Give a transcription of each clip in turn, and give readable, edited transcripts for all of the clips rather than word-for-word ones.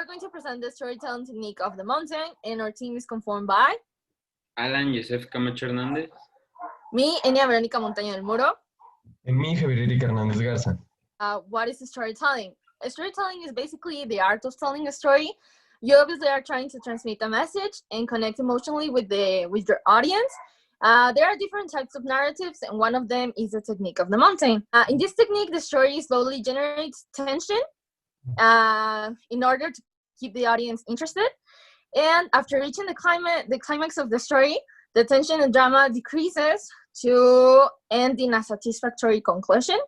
are going to present the storytelling technique of the mountain, and our team is conformed by Alan Joseph Camacho Hernández, me, Enia Verónica Montaño del Muro. And me, Javier Hernández Garza. What is storytelling? Storytelling is basically the art of telling a story. You obviously are trying to transmit a message and connect emotionally with your audience. There are different types of narratives, and one of them is the technique of the mountain. In this technique, the story slowly generates tension in order to keep the audience interested. And after reaching the climax of the story, the tension and drama decreases to end in a satisfactory conclusion.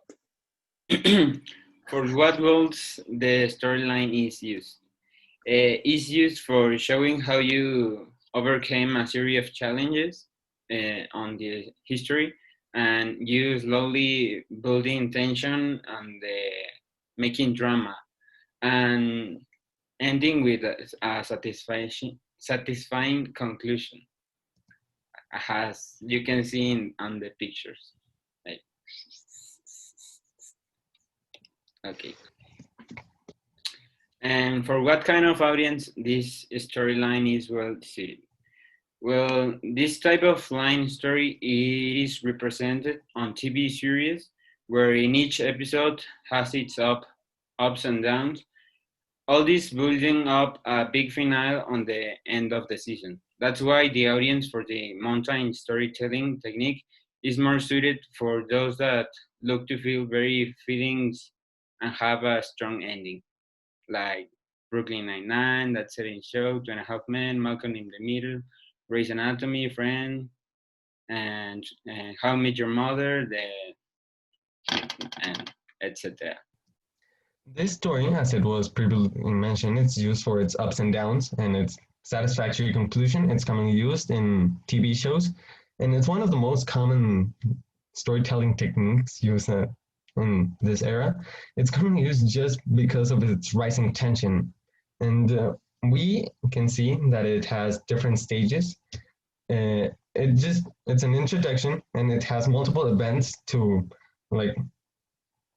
For what roles the storyline is used? Is used for showing how you overcame a series of challenges on the history, and you slowly building tension and making drama, and ending with a satisfying conclusion, as you can see on the pictures. Okay. And for what kind of audience this storyline is well suited? Well, this type of line story is represented on TV series, where in each episode has its ups and downs. All this building up a big finale on the end of the season. That's why the audience for the mountain storytelling technique is more suited for those that look to feel very feelings and have a strong ending, like Brooklyn Nine-Nine, That 70 Show, Two and a Half Men, Malcolm in the Middle, Grey's Anatomy, Friends, and How I Met Your Mother, and etc. This story, as it was previously mentioned, it's used for its ups and downs and its satisfactory conclusion. It's commonly used in TV shows, and it's one of the most common storytelling techniques used in this era. It's commonly used just because of its rising tension, and we can see that it has different stages. It's an introduction, and it has multiple events to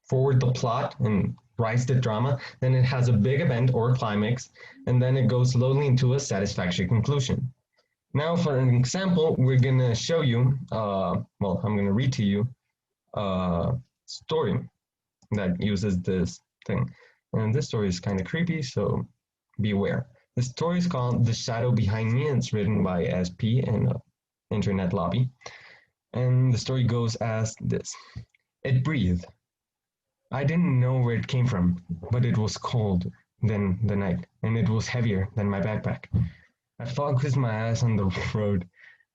forward the plot and rise the drama. Then it has a big event or climax, and then it goes slowly into a satisfactory conclusion. Now, for an example, we're gonna show you, I'm gonna read to you a story that uses this thing. And this story is kind of creepy, so beware. The story is called The Shadow Behind Me, and it's written by SP in Internet Lobby. And the story goes as this. It breathed. I didn't know where it came from, but it was cold than the night, and it was heavier than my backpack. I focused my eyes on the road.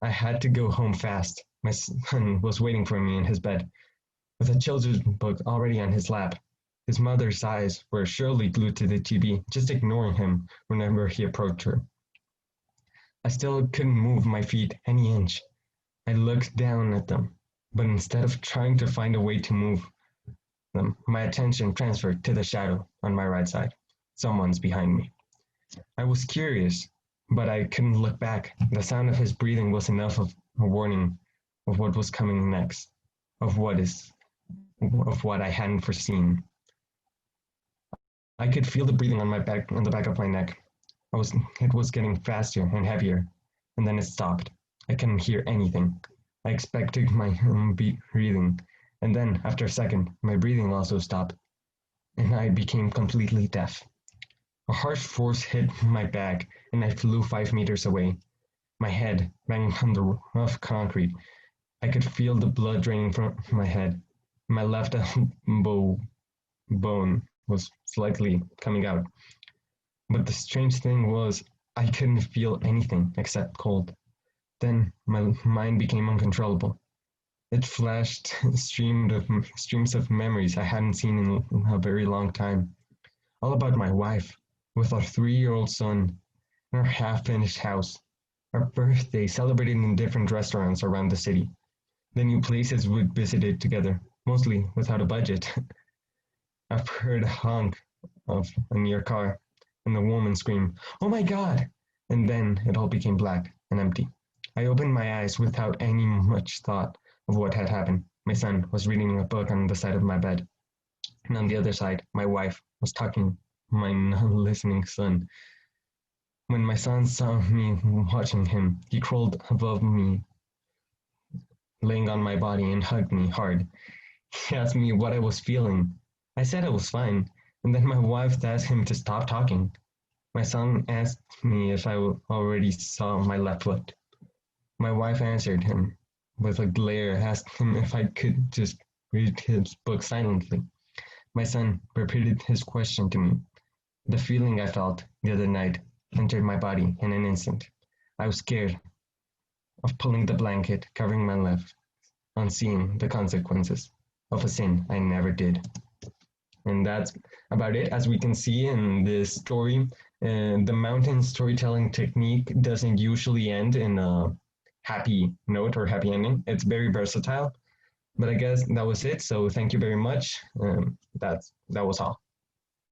I had to go home fast. My son was waiting for me in his bed, with a children's book already on his lap. His mother's eyes were surely glued to the TV, just ignoring him whenever he approached her. I still couldn't move my feet any inch. I looked down at them, but instead of trying to find a way to move them, my attention transferred to the shadow on my right side. Someone's behind me. I was curious, but I couldn't look back. The sound of his breathing was enough of a warning of what was coming next, of what I hadn't foreseen. I could feel the breathing on the back of my neck. It was getting faster and heavier, and then it stopped. I couldn't hear anything. I expected my breathing, and then, after a second, my breathing also stopped, and I became completely deaf. A harsh force hit my back, and I flew 5 meters away. My head banged on the rough concrete. I could feel the blood draining from my head. My left elbow bone was slightly coming out. But the strange thing was, I couldn't feel anything except cold. Then my mind became uncontrollable. It flashed streams of memories I hadn't seen in a very long time. All about my wife, with our 3-year-old son, and our half-finished house. Our birthday celebrated in different restaurants around the city. The new places we visited together, mostly without a budget. I've heard a honk of a near car, and the woman scream, "Oh my God!" And then it all became black and empty. I opened my eyes without any much thought of what had happened. My son was reading a book on the side of my bed, and on the other side, my wife was talking my non-listening son. When my son saw me watching him, he crawled above me, laying on my body and hugged me hard. He asked me what I was feeling. I said I was fine, and then my wife asked him to stop talking. My son asked me if I already saw my left foot. My wife answered him with a glare, asked him if I could just read his book silently. My son repeated his question to me. The feeling I felt the other night entered my body in an instant. I was scared of pulling the blanket covering my left on seeing the consequences of a sin I never did. And that's about it. As we can see in this story, the mountain storytelling technique doesn't usually end in a happy note or happy ending. It's very versatile. But I guess that was it. So thank you very much. That was all.